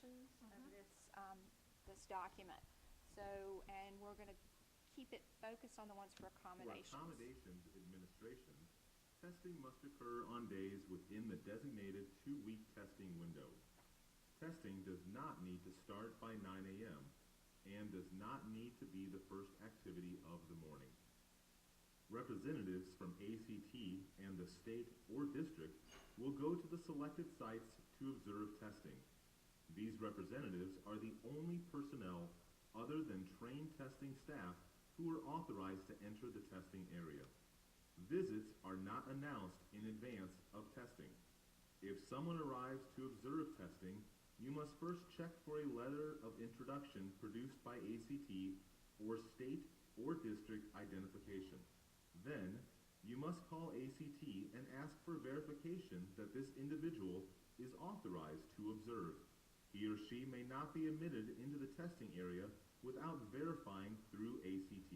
portions of this document. So, and we're going to keep it focused on the ones for accommodations. For accommodations administration, testing must occur on days within the designated 2-week testing window. Testing does not need to start by 9 a.m. and does not need to be the first activity of the morning. Representatives from ACT and the state or district will go to the selected sites to observe testing. These representatives are the only personnel other than trained testing staff who are authorized to enter the testing area. Visits are not announced in advance of testing. If someone arrives to observe testing, you must first check for a letter of introduction produced by ACT or state or district identification. Then, you must call ACT and ask for verification that this individual is authorized to observe. He or she may not be admitted into the testing area without verifying through ACT.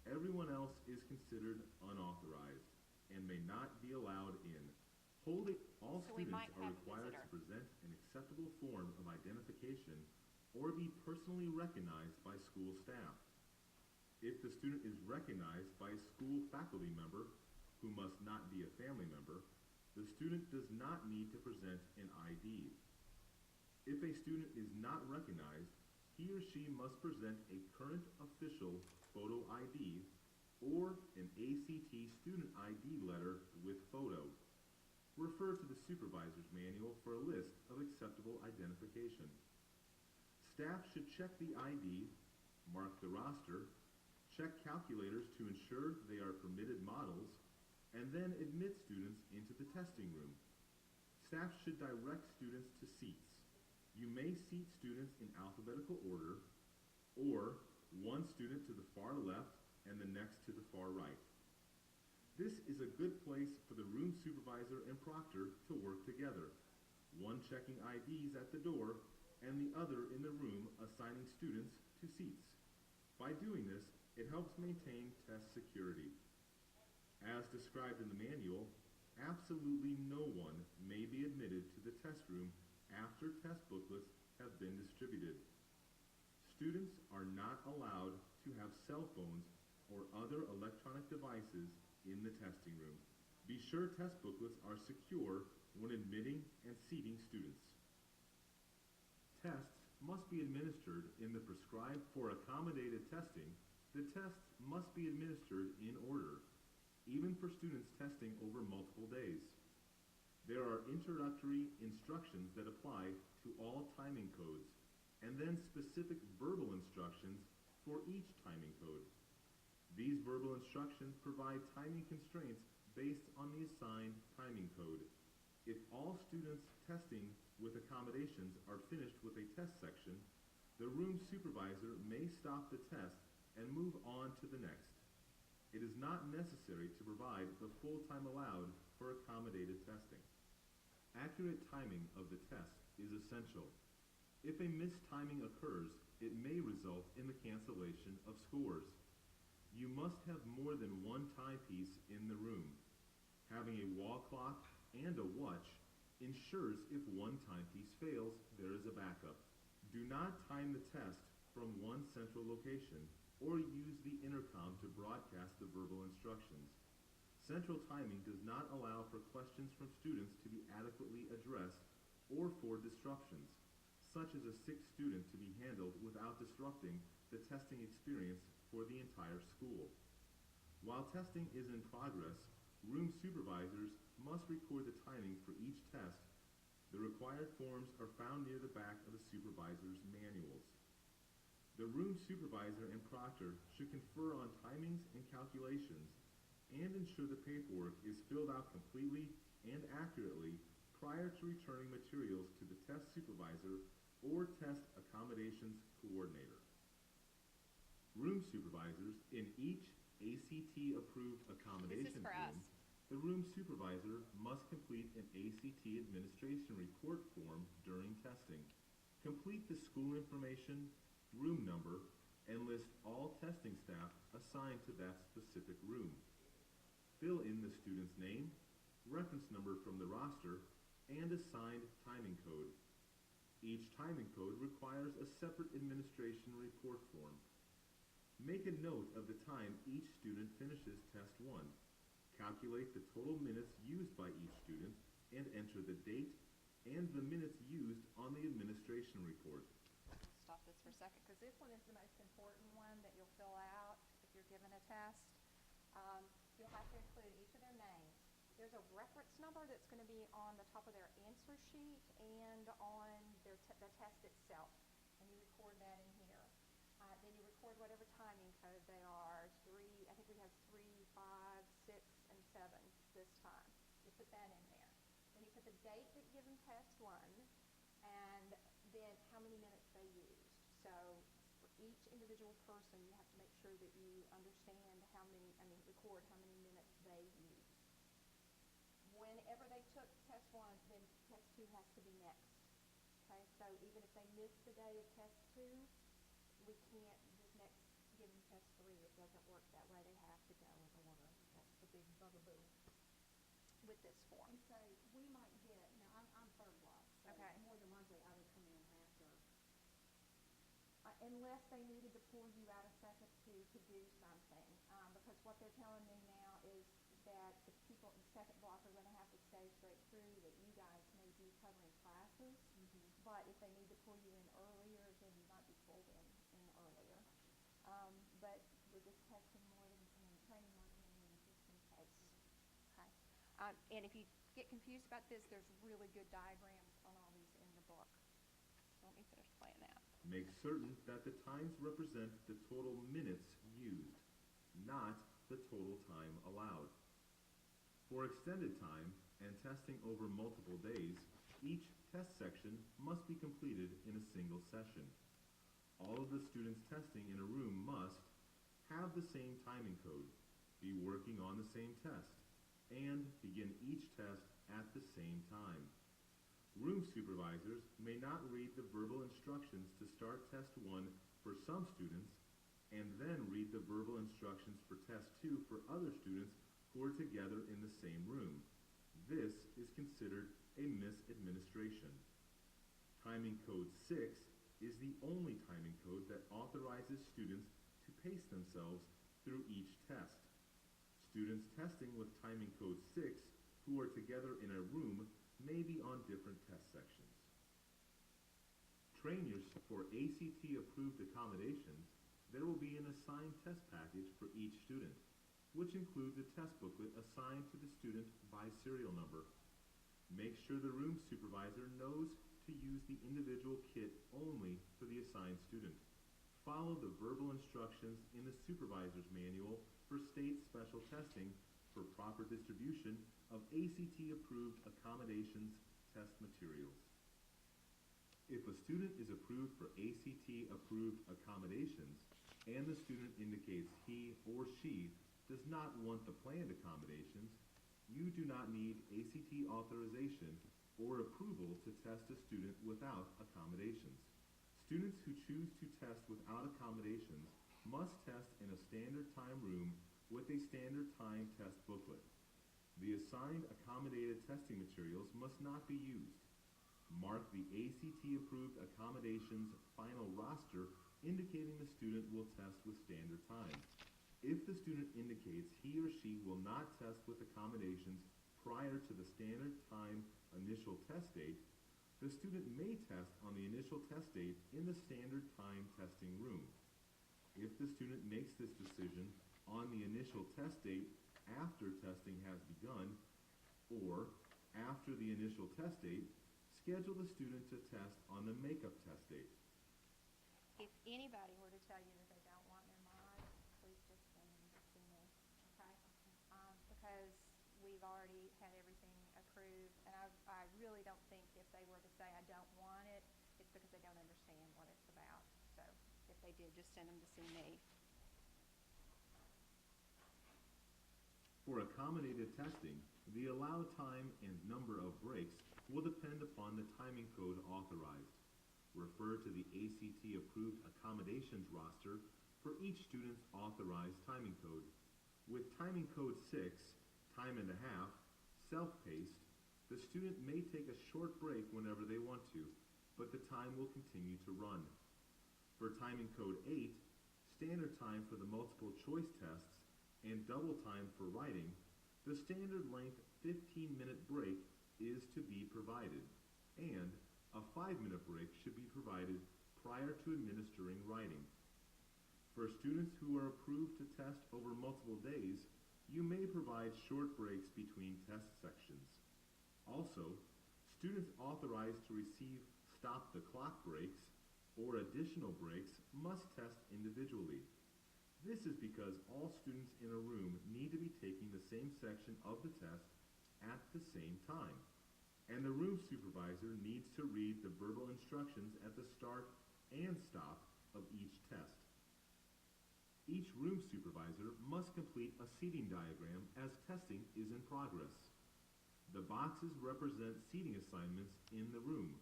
Everyone else is considered unauthorized and may not be allowed in. All students are required to present an acceptable form of identification or be personally recognized by school staff. If the student is recognized by a school faculty member, who must not be a family member, the student does not need to present an ID. If a student is not recognized, he or she must present a current official photo ID or an ACT student ID letter with photo. Refer to the supervisor's manual for a list of acceptable identification. Staff should check the ID, mark the roster, check calculators to ensure they are permitted models, and then admit students into the testing room. Staff should direct students to seats. You may seat students in alphabetical order, or one student to the far left and the next to the far right. This is a good place for the room supervisor and proctor to work together, one checking IDs at the door and the other in the room assigning students to seats. By doing this, it helps maintain test security. As described in the manual, absolutely no one may be admitted to the test room after test booklets have been distributed. Students are not allowed to have cell phones or other electronic devices in the testing room. Be sure test booklets are secure when admitting and seating students. Tests must be administered in the prescribed for accommodated testing. The tests must be administered in order, even for students testing over multiple days. There are introductory instructions that apply to all timing codes, and then specific verbal instructions for each timing code. These verbal instructions provide timing constraints based on the assigned timing code. If all students testing with accommodations are finished with a test section, the room supervisor may stop the test and move on to the next. It is not necessary to provide the full time allowed for accommodated testing. Accurate timing of the test is essential. If a mistiming occurs, it may result in the cancellation of scores. You must have more than one timepiece in the room. Having a wall clock and a watch ensures if one timepiece fails, there is a backup. Do not time the test from one central location or use the intercom to broadcast the verbal instructions. Central timing does not allow for questions from students to be adequately addressed or for disruptions, such as a sick student to be handled without disrupting the testing experience for the entire school. While testing is in progress, room supervisors must record the timing for each test. The required forms are found near the back of the supervisor's manuals. The room supervisor and proctor should confer on timings and calculations and ensure the paperwork is filled out completely and accurately prior to returning materials to the test supervisor or test accommodations coordinator. Room supervisors in each ACT-approved accommodations room, the room supervisor must complete an ACT administration report form during testing. Complete the school information, room number, and list all testing staff assigned to that specific room. Fill in the student's name, reference number from the roster, and assigned timing code. Each timing code requires a separate administration report form. Make a note of the time each student finishes Test 1. Calculate the total minutes used by each student and enter the date and the minutes used on the administration report. Stop this for a second, because this one is the most important one that you'll fill out if you're given a test. You'll have to include each of their names. There's a reference number that's going to be on the top of their answer sheet and on the test itself, and you record that in here. Then you record whatever timing code they are. I think we have 3, 5, 6, and 7 this time. You put that in there. Then you put the date that you give them test 1, and then how many minutes they used. So for each individual person, you have to make sure that you understand record how many minutes they used. Whenever they took test 1, then test 2 has to be next. Okay, so even if they miss the day of test 2, we can't just give them test 3. It doesn't work that way. They have to go in order. That's the big bugaboo with this form. And so we might get, now I'm third block, so Okay. more than likely I would come in after. Unless they needed to pull you out a second to do something, because what they're telling me now is that the people in the second block are going to have to stay straight through, that you guys may be covering classes, but if they need to pull you in earlier, then you might be pulled in earlier. But we're just testing more than training more than anything, just in case. Okay. And if you get confused about this, there's really good diagrams on all these in the book. Let me finish playing that. Make certain that the times represent the total minutes used, not the total time allowed. For extended time and testing over multiple days, each test section must be completed in a single session. All of the students testing in a room must have the same timing code, be working on the same test, and begin each test at the same time. Room supervisors may not read the verbal instructions to start Test 1 for some students and then read the verbal instructions for Test 2 for other students who are together in the same room. This is considered a misadministration. Timing code 6 is the only timing code that authorizes students to pace themselves through each test. Students testing with timing code 6 who are together in a room may be on different test sections. Trainers for ACT-approved accommodations, there will be an assigned test package for each student, which includes a test booklet assigned to the student by serial number. Make sure the room supervisor knows to use the individual kit only for the assigned student. Follow the verbal instructions in the supervisor's manual for state special testing for proper distribution of ACT-approved accommodations test materials. If a student is approved for ACT-approved accommodations and the student indicates he or she does not want the planned accommodations, you do not need ACT authorization or approval to test a student without accommodations. Students who choose to test without accommodations must test in a standard time room with a standard time test booklet. The assigned accommodated testing materials must not be used. Mark the ACT-approved accommodations final roster indicating the student will test with standard time. If the student indicates he or she will not test with accommodations prior to the standard time initial test date, the student may test on the initial test date in the standard time testing room. If the student makes this decision on the initial test date after testing has begun, or after the initial test date, schedule the student to test on the makeup test date. If anybody were to tell you that they don't want their mod, please just send them to see me, okay? Because we've already had everything approved, and I really don't think if they were to say I don't want it, it's because they don't understand what it's about. So if they did, just send them to see me. For accommodated testing, the allowed time and number of breaks will depend upon the timing code authorized. Refer to the ACT-approved accommodations roster for each student's authorized timing code. With timing code 6, time and a half, self-paced, the student may take a short break whenever they want to. but the time will continue to run. For timing code 8, standard time for the multiple choice tests, and double time for writing, the standard length 15-minute break is to be provided, and a 5-minute break should be provided prior to administering writing. For students who are approved to test over multiple days, you may provide short breaks between test sections. Also, students authorized to receive stop-the-clock breaks or additional breaks must test individually. This is because all students in a room need to be taking the same section of the test at the same time, and the room supervisor needs to read the verbal instructions at the start and stop of each test. Each room supervisor must complete a seating diagram as testing is in progress. The boxes represent seating assignments in the room.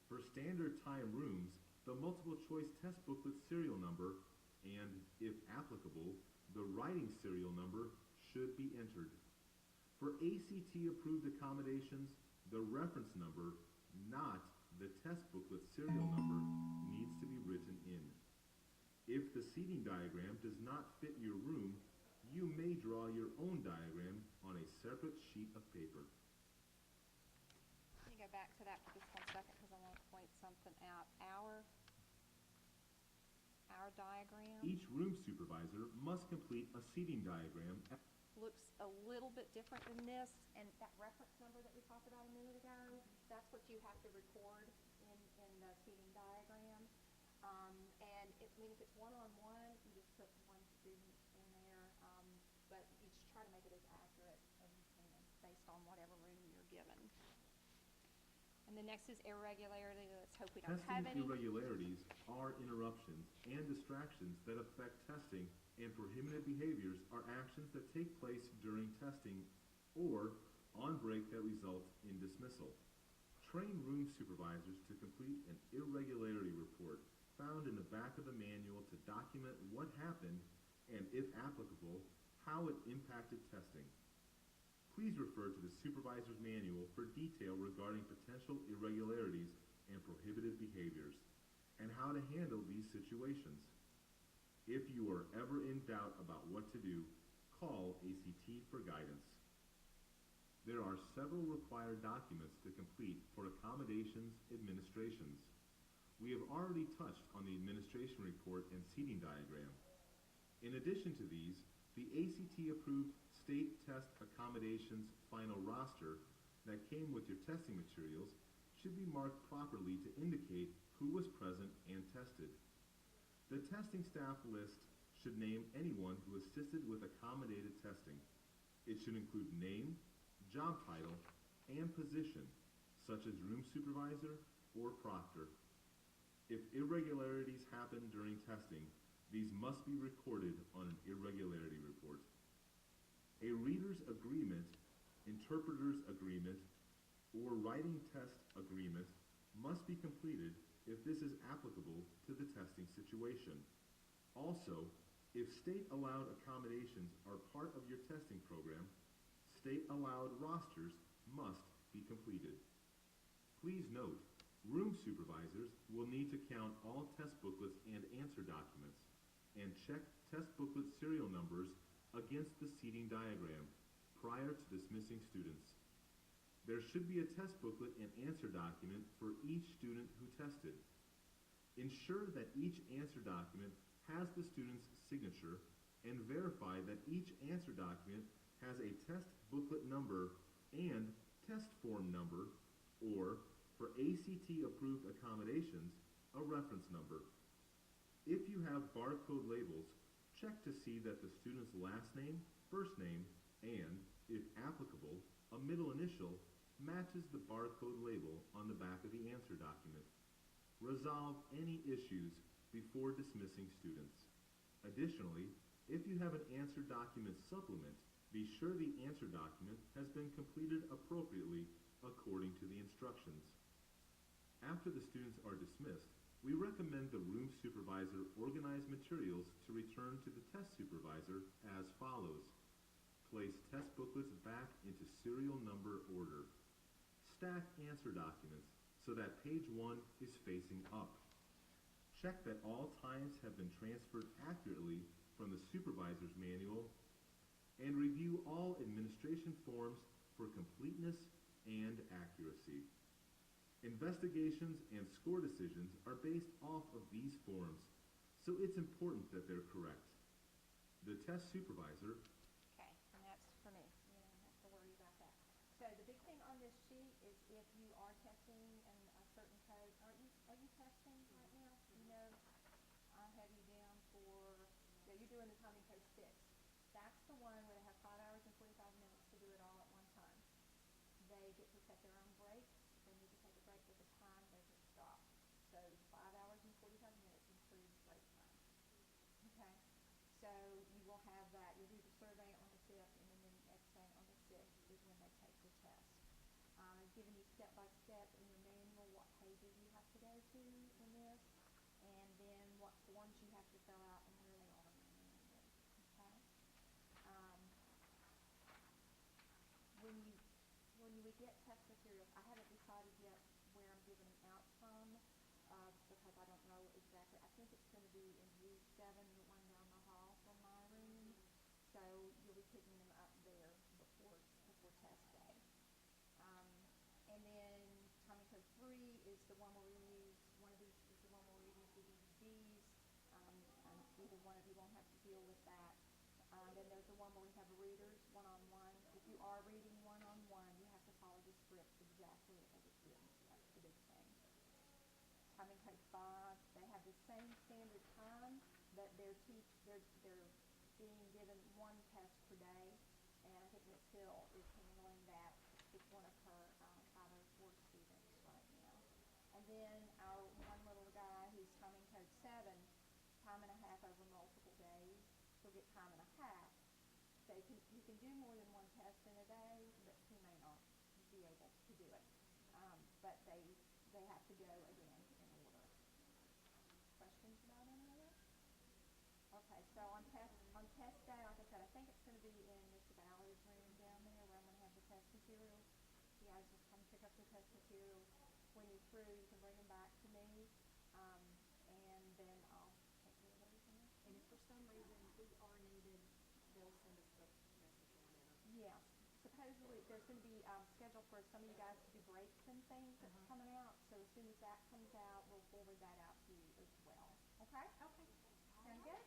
For standard time rooms, the multiple choice test booklet serial number and, if applicable, the writing serial number should be entered. For ACT approved accommodations, the reference number, not the test booklet serial number, needs to be written in. If the seating diagram does not fit your room, you may draw your own diagram on a separate sheet of paper. Let me go back to that for just 1 second because I want to point something out. Our diagram Each room supervisor must complete a seating diagram. looks a little bit different than this, and that reference number that we talked about a minute ago, that's what you have to record in the seating diagram. And if it's one-on-one, you just put one student in there, but you just try to make it as accurate as you can based on whatever room you're given. And the next is irregularity. Let's hope we don't have Testing any. irregularities are interruptions and distractions that affect testing, and prohibited behaviors are actions that take place during testing or on break that result in dismissal. Train room supervisors to complete an irregularity report found in the back of the manual to document what happened and, if applicable, how it impacted testing. Please refer to the supervisor's manual for detail regarding potential irregularities and prohibited behaviors, and how to handle these situations. If you are ever in doubt about what to do, call ACT for guidance. There are several required documents to complete for accommodations administrations. We have already touched on the administration report and seating diagram. In addition to these, the ACT-approved state test accommodations final roster that came with your testing materials should be marked properly to indicate who was present and tested. The testing staff list should name anyone who assisted with accommodated testing. It should include name, job title, and position, such as room supervisor or proctor. If irregularities happen during testing, these must be recorded on an irregularity report. A reader's agreement, interpreter's agreement, or writing test agreement must be completed if this is applicable to the testing situation. Also, if state-allowed accommodations are part of your testing program, state-allowed rosters must be completed. Please note, room supervisors will need to count all test booklets and answer documents and check test booklet serial numbers against the seating diagram prior to dismissing students. There should be a test booklet and answer document for each student who tested. Ensure that each answer document has the student's signature and verify that each answer document has a test booklet number and test form number, or, for ACT-approved accommodations, a reference number. If you have barcode labels, check to see that the student's last name, first name, and, if applicable, a middle initial matches the barcode label on the back of the answer document. Resolve any issues before dismissing students. Additionally, if you have an answer document supplement, be sure the answer document has been completed appropriately according to the instructions. After the students are dismissed, we recommend the room supervisor organize materials to return to the test supervisor as follows. Place test booklets back into serial number order. Stack answer documents so that page 1 is facing up. Check that all times have been transferred accurately from the supervisor's manual, and review all administration forms for completeness and accuracy. Investigations and score decisions are based off of these forms, so it's important that they're correct. The test supervisor. Okay, and that's for me. You don't have to worry about that. So the big thing on this sheet is if you are testing in a certain code, are you testing right now? You know, I have you down for, yeah, you're doing the timing code 6. That's the one where they have 5 hours and 45 minutes to do it all at one time. They get to set their own breaks. If they need to take a break at the time, they can stop. So 5 hours and 45 minutes includes break time. Okay? So you will have that. You'll do the survey on the 5th, and then the next day on the 6th is when they take the test. I've given you step by step in your manual what pages you have to go to in this, and then what forms you have to fill out and where they are in the manual. Okay? Um, when we get test materials, I haven't decided yet where I'm giving them out from because I don't know exactly. I think it's going to be in U7, the one down the hall from my room. So you'll be picking them up there before test day. And then timing code 3 is the one where we use, one of these is the one where we use the DVDs. Either one of you won't have to deal with that. Then there's the one where we have readers one-on-one. If you are reading one-on-one, you have to follow the script exactly as it's written. That's the big thing. Timing code 5, they have the same standard time, but they're being given one test per day, and I think Ms. Hill is handling that. It's one of her 504 students right now. And then our one little guy who's timing code 7, time and a half over multiple days. He'll get time and a half. So you can do more than one test in a day, but he may not be able to do it. But they have to go again in order. Questions about any of it? Okay, so on test day, like I said, I think it's going to be in Mr. Ballard's room down there where I'm going to have the test materials. You guys just come pick up the test materials. When you're through, you can bring them back to me, and then I'll take care of everything else. And if for some reason we are needed, they'll send us the test report in. Yes. Supposedly there's going to be scheduled for some of you guys to do breaks and things that's coming out. So as soon as that comes out, we'll forward that out to you as well. Okay? Okay. Sound good?